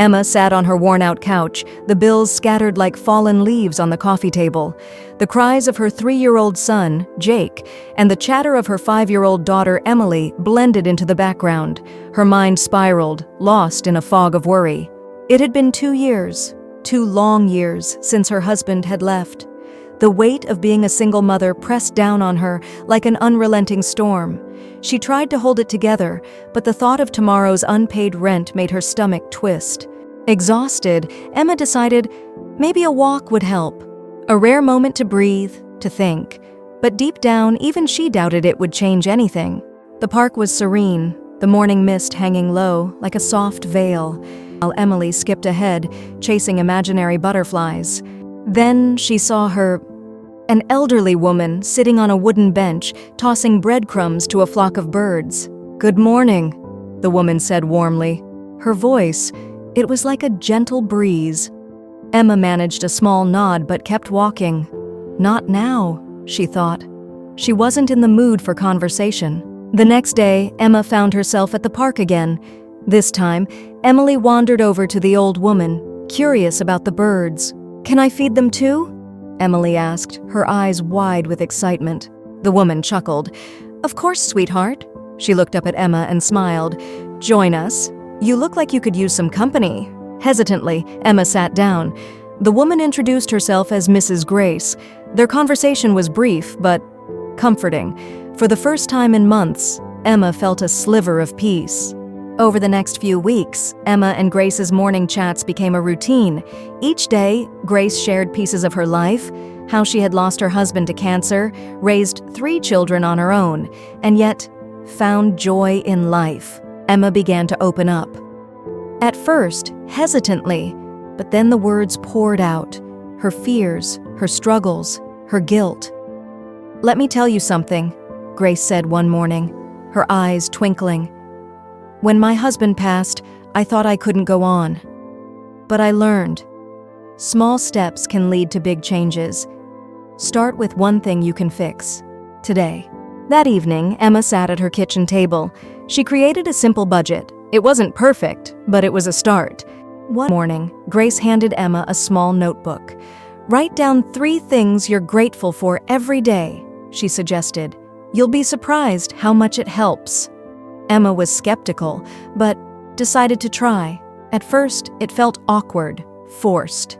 Emma sat on her worn-out couch, the bills scattered like fallen leaves on the coffee table. The cries of her 3-year-old son, Jake, and the chatter of her 5-year-old daughter, Emily, blended into the background. Her mind spiraled, lost in a fog of worry. It had been 2 years, 2 long years, since her husband had left. The weight of being a single mother pressed down on her like an unrelenting storm. She tried to hold it together, but the thought of tomorrow's unpaid rent made her stomach twist. Exhausted, Emma decided maybe a walk would help. A rare moment to breathe, to think. But deep down, even she doubted it would change anything. The park was serene, the morning mist hanging low like a soft veil, while Emily skipped ahead, chasing imaginary butterflies. Then she saw her, an elderly woman sitting on a wooden bench, tossing breadcrumbs to a flock of birds. "Good morning," the woman said warmly. Her voice, it was like a gentle breeze. Emma managed a small nod but kept walking. Not now, she thought. She wasn't in the mood for conversation. The next day, Emma found herself at the park again. This time, Emily wandered over to the old woman, curious about the birds. "Can I feed them too?" Emily asked, her eyes wide with excitement. The woman chuckled. "Of course, sweetheart." She looked up at Emma and smiled. "Join us. You look like you could use some company." Hesitantly, Emma sat down. The woman introduced herself as Mrs. Grace. Their conversation was brief, but comforting. For the first time in months, Emma felt a sliver of peace. Over the next few weeks, Emma and Grace's morning chats became a routine. Each day, Grace shared pieces of her life, how she had lost her husband to cancer, raised 3 children on her own, and yet found joy in life. Emma began to open up. At first, hesitantly, but then the words poured out. Her fears, her struggles, her guilt. "Let me tell you something," Grace said one morning, her eyes twinkling. "When my husband passed, I thought I couldn't go on. But I learned. Small steps can lead to big changes. Start with one thing you can fix. Today." That evening, Emma sat at her kitchen table. She created a simple budget. It wasn't perfect, but it was a start. One morning, Grace handed Emma a small notebook. "Write down 3 things you're grateful for every day," she suggested. "You'll be surprised how much it helps." Emma was skeptical, but decided to try. At first, it felt awkward, forced.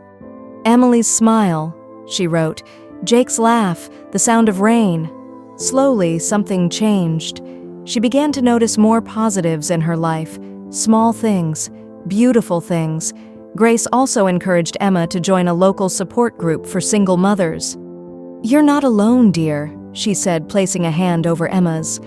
"Emily's smile," she wrote. "Jake's laugh, the sound of rain." Slowly, something changed. She began to notice more positives in her life. Small things, beautiful things. Grace also encouraged Emma to join a local support group for single mothers. "You're not alone, dear," she said, placing a hand over Emma's.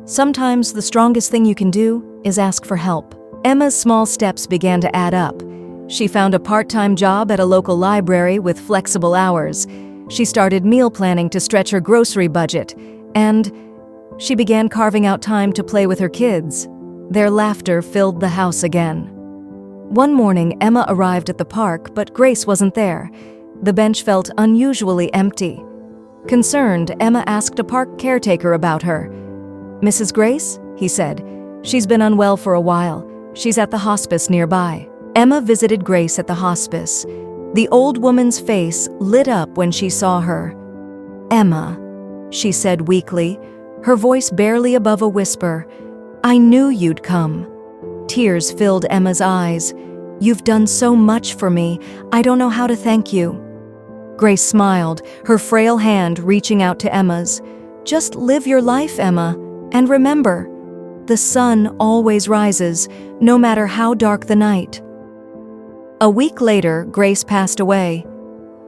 "Sometimes the strongest thing you can do is ask for help." Emma's small steps began to add up. She found a part-time job at a local library with flexible hours. She started meal planning to stretch her grocery budget, and she began carving out time to play with her kids. Their laughter filled the house again. One morning, Emma arrived at the park, but Grace wasn't there. The bench felt unusually empty. Concerned, Emma asked a park caretaker about her. "Mrs. Grace?" he said. "She's been unwell for a while. She's at the hospice nearby." Emma visited Grace at the hospice. The old woman's face lit up when she saw her. "Emma," she said weakly, her voice barely above a whisper, "I knew you'd come." Tears filled Emma's eyes. "You've done so much for me. I don't know how to thank you." Grace smiled, her frail hand reaching out to Emma's. "Just live your life, Emma, and remember, the sun always rises, no matter how dark the night." A week later, Grace passed away.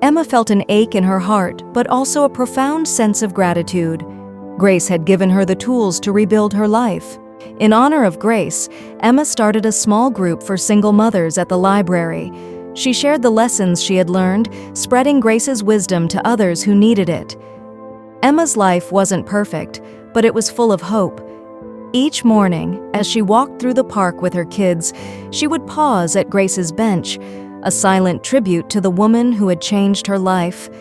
Emma felt an ache in her heart, but also a profound sense of gratitude. Grace had given her the tools to rebuild her life. In honor of Grace, Emma started a small group for single mothers at the library. She shared the lessons she had learned, spreading Grace's wisdom to others who needed it. Emma's life wasn't perfect, but it was full of hope. Each morning, as she walked through the park with her kids, she would pause at Grace's bench, a silent tribute to the woman who had changed her life.